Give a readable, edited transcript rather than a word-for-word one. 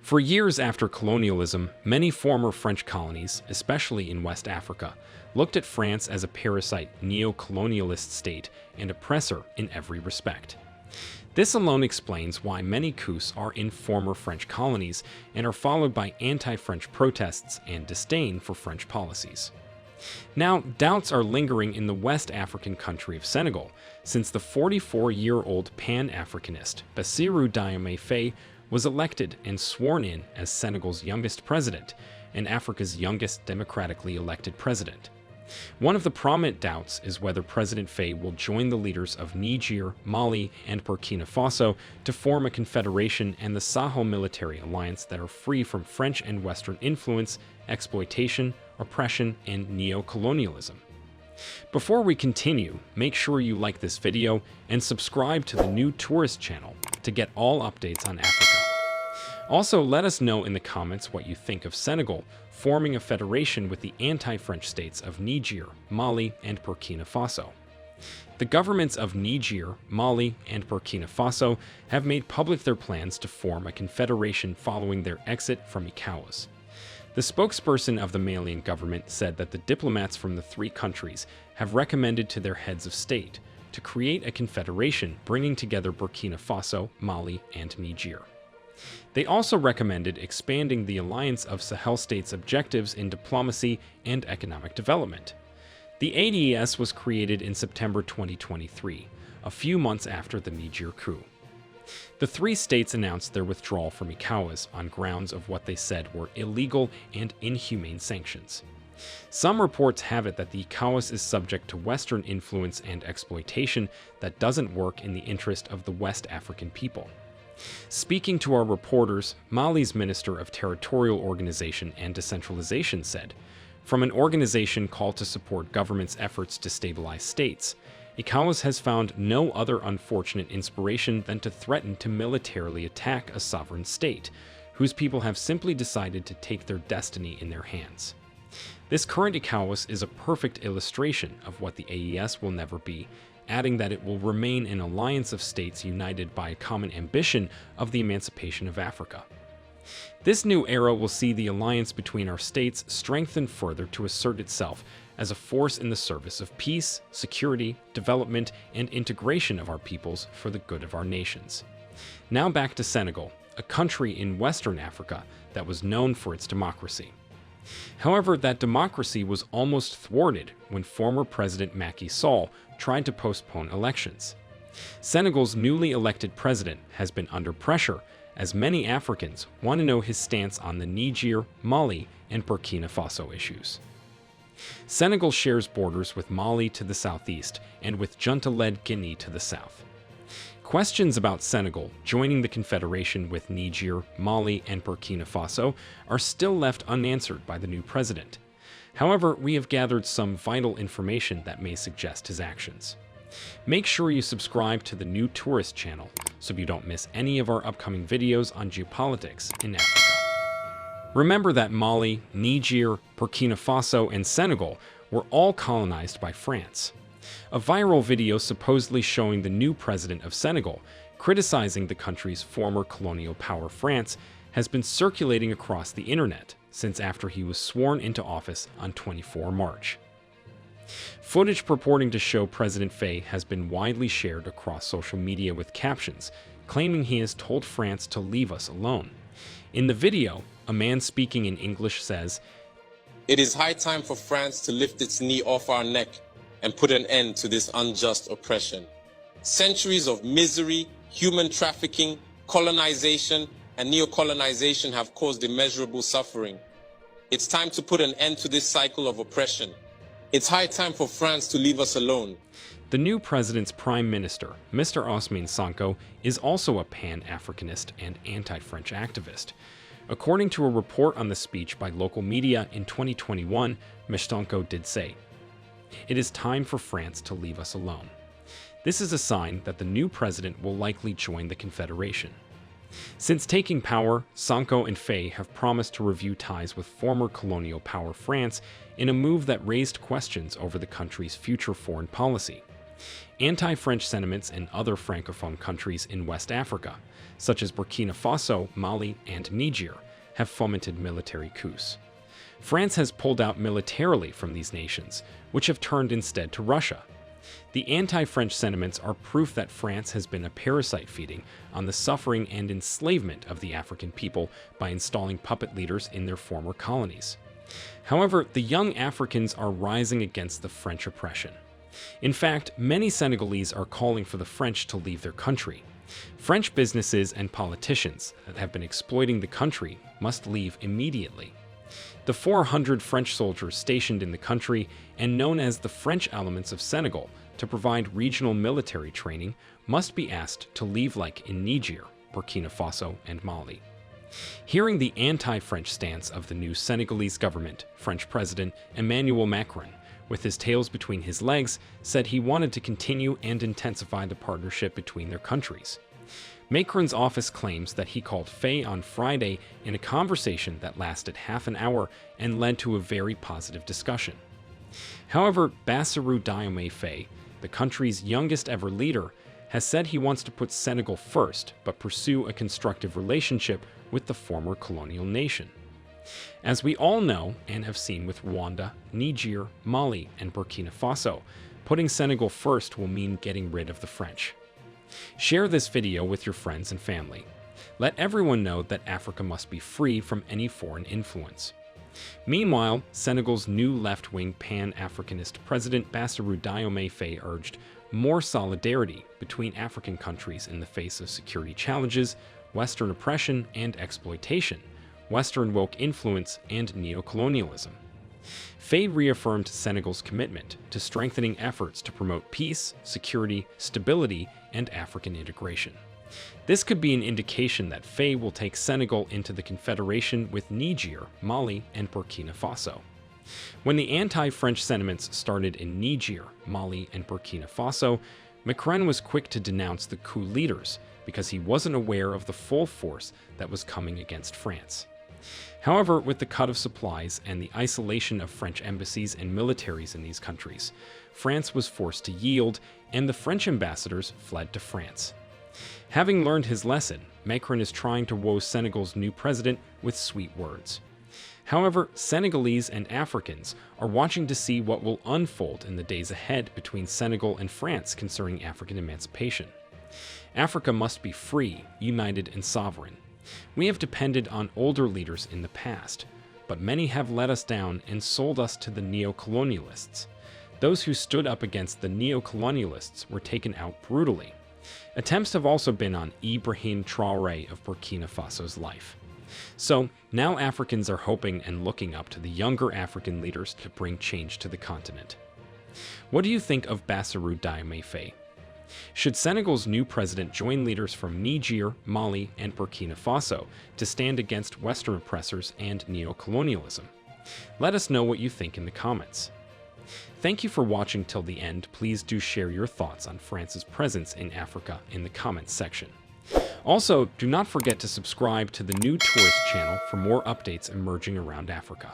For years after colonialism, many former French colonies, especially in West Africa, looked at France as a parasite, neo-colonialist state and oppressor in every respect. This alone explains why many coups are in former French colonies and are followed by anti-French protests and disdain for French policies. Now, doubts are lingering in the West African country of Senegal, since the 44-year-old pan-Africanist Bassirou Diomaye Faye was elected and sworn in as Senegal's youngest president and Africa's youngest democratically elected president. One of the prominent doubts is whether President Faye will join the leaders of Niger, Mali, and Burkina Faso to form a confederation and the Sahel military alliance that are free from French and Western influence, exploitation, oppression, and neo-colonialism. Before we continue, make sure you like this video and subscribe to the new tourist channel to get all updates on Africa. Also, let us know in the comments what you think of Senegal forming a federation with the anti-French states of Niger, Mali, and Burkina Faso. The governments of Niger, Mali, and Burkina Faso have made public their plans to form a confederation following their exit from ECOWAS. The spokesperson of the Malian government said that the diplomats from the three countries have recommended to their heads of state to create a confederation bringing together Burkina Faso, Mali, and Niger. They also recommended expanding the Alliance of Sahel states' objectives in diplomacy and economic development. The ADES was created in September 2023, a few months after the Niger coup. The three states announced their withdrawal from ECOWAS on grounds of what they said were illegal and inhumane sanctions. Some reports have it that the ECOWAS is subject to Western influence and exploitation that doesn't work in the interest of the West African people. Speaking to our reporters, Mali's Minister of Territorial Organization and Decentralization said, "From an organization called to support government's efforts to stabilize states, ECOWAS has found no other unfortunate inspiration than to threaten to militarily attack a sovereign state, whose people have simply decided to take their destiny in their hands." This current ECOWAS is a perfect illustration of what the AES will never be, adding that it will remain an alliance of states united by a common ambition of the emancipation of Africa. This new era will see the alliance between our states strengthen further to assert itself as a force in the service of peace, security, development, and integration of our peoples for the good of our nations. Now back to Senegal, a country in Western Africa that was known for its democracy. However, that democracy was almost thwarted when former President Macky Sall tried to postpone elections. Senegal's newly elected president has been under pressure as many Africans want to know his stance on the Niger, Mali, and Burkina Faso issues. Senegal shares borders with Mali to the southeast and with junta-led Guinea to the south. Questions about Senegal joining the confederation with Niger, Mali, and Burkina Faso are still left unanswered by the new president. However, we have gathered some vital information that may suggest his actions. Make sure you subscribe to the new tourist channel so you don't miss any of our upcoming videos on geopolitics in Africa. Remember that Mali, Niger, Burkina Faso, and Senegal were all colonized by France. A viral video supposedly showing the new president of Senegal criticizing the country's former colonial power France has been circulating across the internet since after he was sworn into office on 24 March. Footage purporting to show President Faye has been widely shared across social media with captions claiming he has told France to leave us alone. In the video, a man speaking in English says, "It is high time for France to lift its knee off our neck and put an end to this unjust oppression. Centuries of misery, human trafficking, colonization, and neo-colonization have caused immeasurable suffering. It's time to put an end to this cycle of oppression. It's high time for France to leave us alone." The new president's prime minister, Mr. Ousmane Sonko, is also a pan-Africanist and anti-French activist. According to a report on the speech by local media in 2021, Mr. Sonko did say, "It is time for France to leave us alone." This is a sign that the new president will likely join the confederation. Since taking power, Sonko and Faye have promised to review ties with former colonial power France in a move that raised questions over the country's future foreign policy. Anti-French sentiments in other Francophone countries in West Africa, such as Burkina Faso, Mali, and Niger, have fomented military coups. France has pulled out militarily from these nations, which have turned instead to Russia. The anti-French sentiments are proof that France has been a parasite feeding on the suffering and enslavement of the African people by installing puppet leaders in their former colonies. However, the young Africans are rising against the French oppression. In fact, many Senegalese are calling for the French to leave their country. French businesses and politicians that have been exploiting the country must leave immediately. The 400 French soldiers stationed in the country and known as the French elements of Senegal to provide regional military training must be asked to leave, like in Niger, Burkina Faso, and Mali. Hearing the anti-French stance of the new Senegalese government, French President Emmanuel Macron, with his tails between his legs, said he wanted to continue and intensify the partnership between their countries. Macron's office claims that he called Faye on Friday in a conversation that lasted half an hour and led to a very positive discussion. However, Bassirou Diomaye Faye, the country's youngest ever leader, has said he wants to put Senegal first but pursue a constructive relationship with the former colonial nation. As we all know and have seen with Rwanda, Niger, Mali, and Burkina Faso, putting Senegal first will mean getting rid of the French. Share this video with your friends and family. Let everyone know that Africa must be free from any foreign influence. Meanwhile, Senegal's new left-wing pan-Africanist President Bassirou Diomaye Faye urged more solidarity between African countries in the face of security challenges, Western oppression and exploitation, Western woke influence, and neo-colonialism. Faye reaffirmed Senegal's commitment to strengthening efforts to promote peace, security, stability, and African integration. This could be an indication that Faye will take Senegal into the Confederation with Niger, Mali, and Burkina Faso. When the anti-French sentiments started in Niger, Mali, and Burkina Faso, Macron was quick to denounce the coup leaders because he wasn't aware of the full force that was coming against France. However, with the cut of supplies and the isolation of French embassies and militaries in these countries, France was forced to yield, and the French ambassadors fled to France. Having learned his lesson, Macron is trying to woo Senegal's new president with sweet words. However, Senegalese and Africans are watching to see what will unfold in the days ahead between Senegal and France concerning African emancipation. Africa must be free, united, and sovereign. We have depended on older leaders in the past, but many have let us down and sold us to the neo-colonialists. Those who stood up against the neo-colonialists were taken out brutally. Attempts have also been on Ibrahim Traore of Burkina Faso's life. So now Africans are hoping and looking up to the younger African leaders to bring change to the continent. What do you think of Bassirou Diomaye Faye? Should Senegal's new president join leaders from Niger, Mali, and Burkina Faso to stand against Western oppressors and neo-colonialism? Let us know what you think in the comments. Thank you for watching till the end. Please do share your thoughts on France's presence in Africa in the comments section. Also, do not forget to subscribe to the new tourist channel for more updates emerging around Africa.